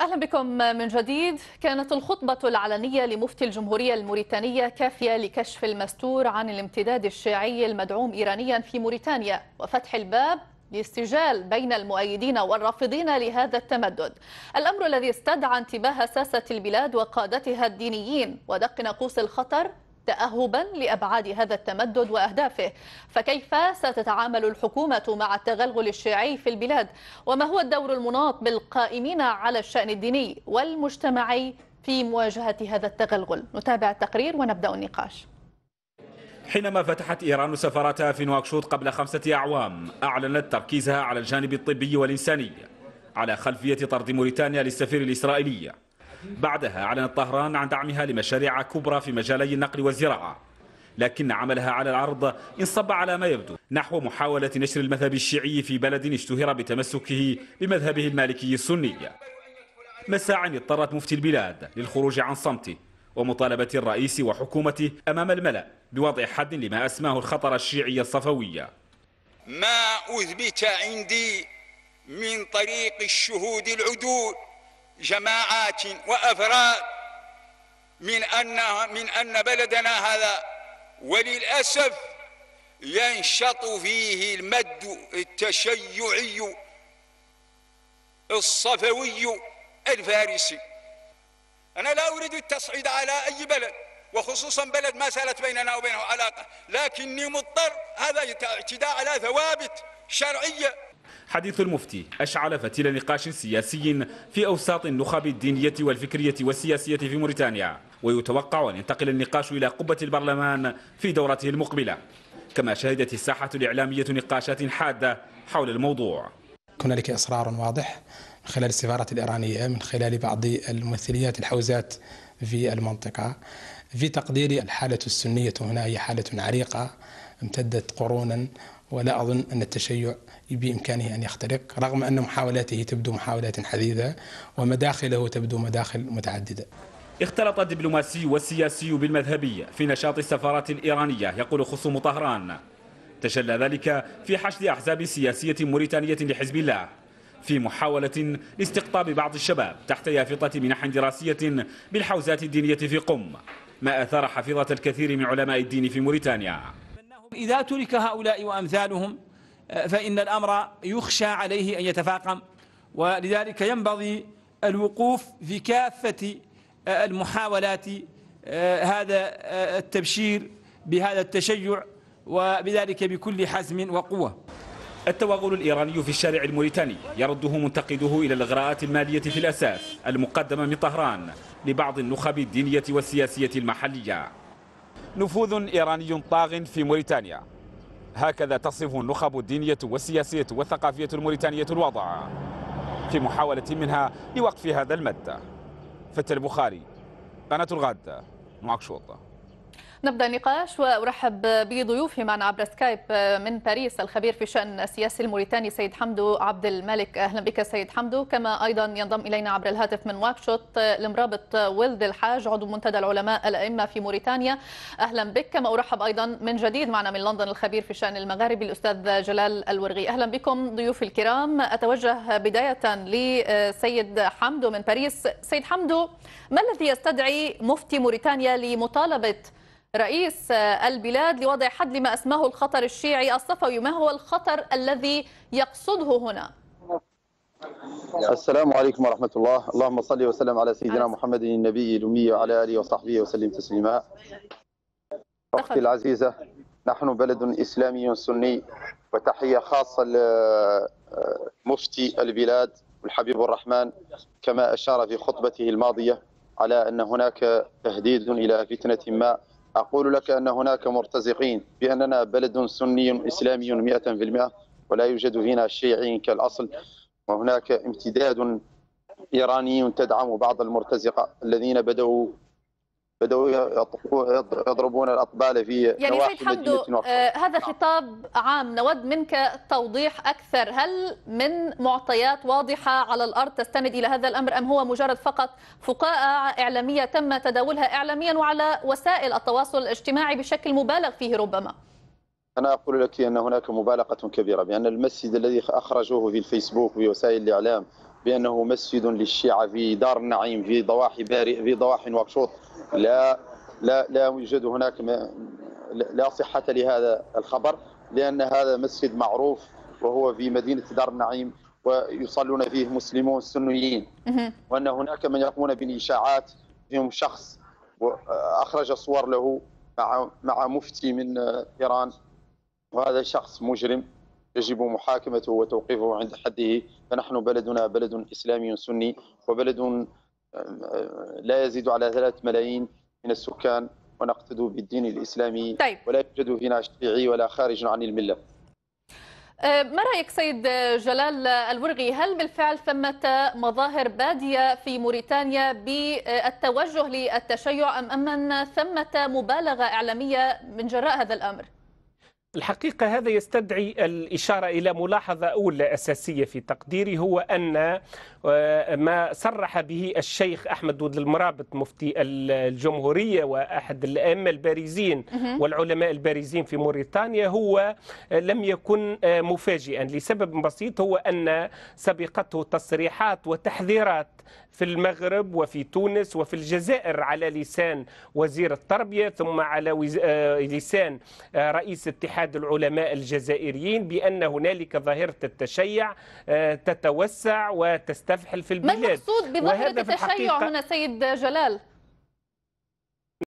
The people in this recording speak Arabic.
أهلا بكم من جديد. كانت الخطبة العلنية لمفتي الجمهورية الموريتانية كافية لكشف المستور عن الامتداد الشيعي المدعوم إيرانيا في موريتانيا وفتح الباب لاستجال بين المؤيدين والرافضين لهذا التمدد، الأمر الذي استدعى انتباه ساسة البلاد وقادتها الدينيين ودق ناقوس الخطر تأهبا لأبعاد هذا التمدد وأهدافه. فكيف ستتعامل الحكومة مع التغلغل الشيعي في البلاد؟ وما هو الدور المناط بالقائمين على الشأن الديني والمجتمعي في مواجهة هذا التغلغل؟ نتابع التقرير ونبدأ النقاش. حينما فتحت إيران سفارتها في نواكشوط قبل 5 أعوام، أعلنت تركيزها على الجانب الطبي والإنساني على خلفية طرد موريتانيا للسفير الإسرائيلي. بعدها أعلنت طهران عن دعمها لمشاريع كبرى في مجالي النقل والزراعة، لكن عملها على العرض انصب على ما يبدو نحو محاولة نشر المذهب الشيعي في بلد اشتهر بتمسكه بمذهبه المالكي السني. مساع اضطرت مفتي البلاد للخروج عن صمته ومطالبة الرئيس وحكومته أمام الملأ بوضع حد لما أسماه الخطر الشيعي الصفوي. ما أثبت عندي من طريق الشهود العدول جماعات وأفراد من أن بلدنا هذا وللأسف ينشط فيه المد التشيعي الصفوي الفارسي. أنا لا أريد التصعيد على أي بلد، وخصوصا بلد ما زالت بيننا وبينه علاقة، لكني مضطر، هذا اعتداء على ثوابت شرعية. حديث المفتي أشعل فتيل نقاش سياسي في أوساط النخب الدينية والفكرية والسياسية في موريتانيا، ويتوقع أن ينتقل النقاش إلى قبة البرلمان في دورته المقبلة، كما شهدت الساحة الإعلامية نقاشات حادة حول الموضوع. هنالك إصرار واضح من خلال السفارة الإيرانية، من خلال بعض الممثليات الحوزات في المنطقة، في تقديري الحالة السنية هنا هي حالة عريقة امتدت قرونا، ولا أظن أن التشيع بإمكانه أن يخترق، رغم أن محاولاته تبدو محاولات حديثة ومداخله تبدو مداخل متعددة. اختلط الدبلوماسي والسياسي بالمذهبي في نشاط السفارات الإيرانية، يقول خصوم طهران. تجلى ذلك في حشد أحزاب سياسية موريتانية لحزب الله في محاولة لاستقطاب بعض الشباب تحت يافطة منح دراسية بالحوزات الدينية في قم، ما أثار حفيظة الكثير من علماء الدين في موريتانيا. إذا ترك هؤلاء وأمثالهم فإن الأمر يخشى عليه أن يتفاقم، ولذلك ينبغي الوقوف في كافة المحاولات هذا التبشير بهذا التشيع، وبذلك بكل حزم وقوة. التوغل الإيراني في الشارع الموريتاني يرده منتقده إلى الإغراءات المالية في الأساس المقدمة من طهران لبعض النخب الدينية والسياسية المحلية. نفوذ إيراني طاغ في موريتانيا، هكذا تصف النخب الدينية والسياسية والثقافية الموريتانية الوضع في محاولة منها لوقف هذا المد. فتى البخاري، قناة الغد، نواكشوط. نبدأ النقاش وأرحب بضيوفي معنا عبر سكايب من باريس الخبير في الشأن السياسي الموريتاني سيد حمدو عبد الملك. أهلا بك سيد حمدو. كما أيضا ينضم إلينا عبر الهاتف من نواكشوط المرابط ولد الحاج عضو منتدى العلماء الأئمة في موريتانيا. أهلا بك. كما أرحب أيضا من جديد معنا من لندن الخبير في الشأن المغاربي الأستاذ جلال الورغي. أهلا بكم ضيوفي الكرام. أتوجه بداية لسيد حمدو من باريس. سيد حمدو، ما الذي يستدعي مفتي موريتانيا لمطالبة رئيس البلاد لوضع حد لما أسماه الخطر الشيعي الصفوي؟ ما هو الخطر الذي يقصده هنا؟ السلام عليكم ورحمة الله. اللهم صل وسلم على سيدنا محمد النبي الأمي وعلى آله وصحبه وسلم تسليما. أختي العزيزة، نحن بلد إسلامي سني، وتحية خاصة لمفتي البلاد الحبيب الرحمن، كما أشار في خطبته الماضية على أن هناك تهديد إلى فتنة ما. أقول لك أن هناك مرتزقين بأننا بلد سني إسلامي 100%، ولا يوجد فينا شيعي كالأصل، وهناك امتداد إيراني تدعم بعض المرتزقة الذين بدأوا يضربون الأطبال في يعني سيد حمدو، هذا خطاب عام، نود منك توضيح أكثر. هل من معطيات واضحة على الأرض تستند إلى هذا الأمر، أم هو مجرد فقط فقاعة إعلامية تم تداولها إعلاميا وعلى وسائل التواصل الاجتماعي بشكل مبالغ فيه ربما؟ أنا أقول لك أن هناك مبالغة كبيرة، بأن المسجد الذي أخرجوه في الفيسبوك وفي وسائل الإعلام بأنه مسجد للشيعة في دار النعيم في ضواحي نواكشوط. لا يوجد هناك لا صحة لهذا الخبر، لأن هذا مسجد معروف وهو في مدينة دار النعيم ويصلون فيه مسلمون سنيين، وأن هناك من يقومون بالإشاعات فيهم شخص أخرج صور له مع مفتي من إيران، وهذا شخص مجرم يجب محاكمته وتوقيفه عند حده. فنحن بلدنا بلد إسلامي سني، وبلد لا يزيد على 3 ملايين من السكان، ونقتدي بالدين الإسلامي. طيب. ولا يوجد فينا شيعي ولا خارج عن الملة. ما رأيك سيد جلال الورغي؟ هل بالفعل ثمة مظاهر بادية في موريتانيا بالتوجه للتشيع أم أن ثمة مبالغة إعلامية من جراء هذا الأمر؟ الحقيقة هذا يستدعي الإشارة إلى ملاحظة أولى أساسية في تقديري، هو أن ما صرح به الشيخ أحمد ود المرابط مفتي الجمهورية وأحد الأئمة البارزين والعلماء البارزين في موريتانيا هو لم يكن مفاجئا لسبب بسيط، هو أن سبقته تصريحات وتحذيرات في المغرب وفي تونس وفي الجزائر على لسان وزير التربية، ثم على لسان رئيس اتحاد العلماء الجزائريين، بأن هنالك ظاهرة التشيع تتوسع وتستفحل في البلاد. ما المقصود بظاهرة التشيع هنا سيد جلال؟